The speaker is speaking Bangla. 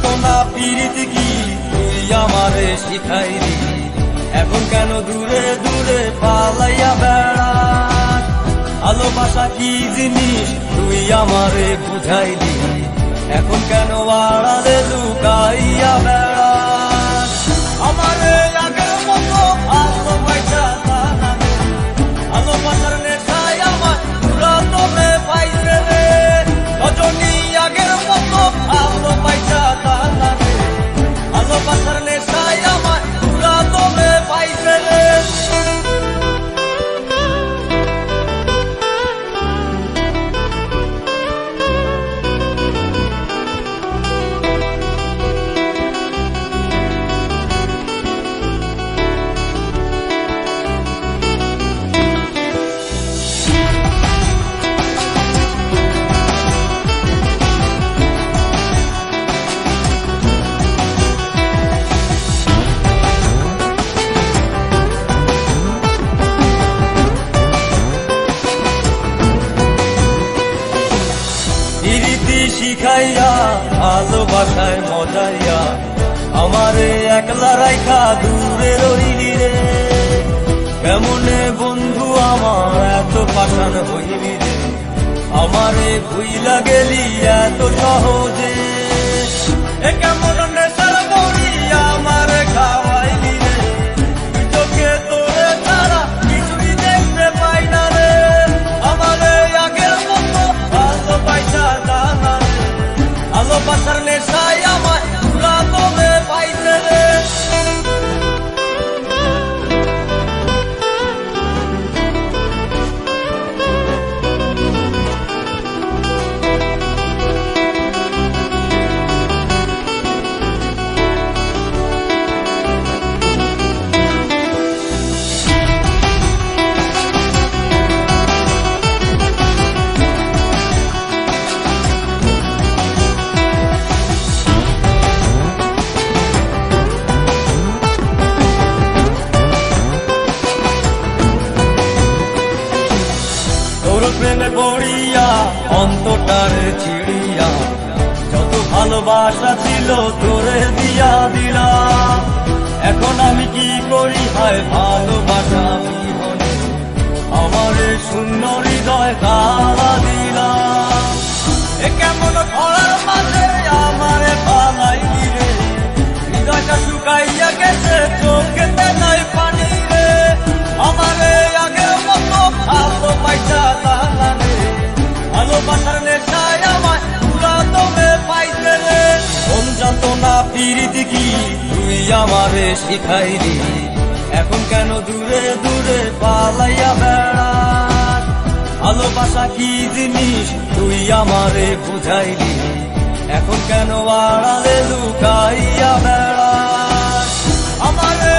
যাতনা পিরিতি কি তুই আমারে শিখাইলি, এখন কেন দূরে দূরে পালাইয়া বেড়াস। ভালোবাসা কি জিনিস তুই আমারে বুঝাইলি, এখন কেন আড়ালে লুকাইয়া বেড়াস। আমারে আগের মতো ভালোবাসা ভালোবাসার নেশায় আমার পুরা তোমে পাইছে রে। রজনী আগের মতো ভালোবাসা ভালোবাসার নেশায় আমার পুরা তোমে পাইছে রে। শিখাইয়া ভালোবাসায় মজাইয়া আমারে একলা রাইখা দূরে রইলি রে। কেমনে বন্ধু আমার এত পাষাণ হইলি রে, আমারে ভুইলা গেলি এত সহজে। এ কেমন নেশার বড়ি আমারে খাওয়াইলি রে, তুই চোখে তোরে ছাড়া কিছুই দেখতে পাই না রে। আমারে আগের মতো ভালোবাসা ভালোবাসার নেশায় আমার পুরা তোমে পাইছে রে। প্রেমে পড়িয়া অন্তটারে ছিড়িয়া যত ভালোবাসা ছিল তোরে দিয়া দিলাম। এখন আমি কি করি হায় ভালোবাসা বিহনে আমারে শূন্য হৃদয় তালা দিলাম। এ কেমন ঘরের মাঝে আমারে পালাইলি রে, হৃদয়টা শুকাইয়া গেছে চোখেতে নাই পানি রে। আমারে আগের মতো ভালোবাসা ভালোবাসার নেশায় আমার পুরা তোমে পাইছে রে। কোন যাতনা পিরিতি কি তুই আমারে শিখাইলি, এখন কেন দূরে দূরে পালাইয়া বেড়াস। ভালোবাসা কি জিনিস তুই আমারে বুঝাইলি, এখন কেন আড়ালে লুকাইয়া বেড়াস। আমারে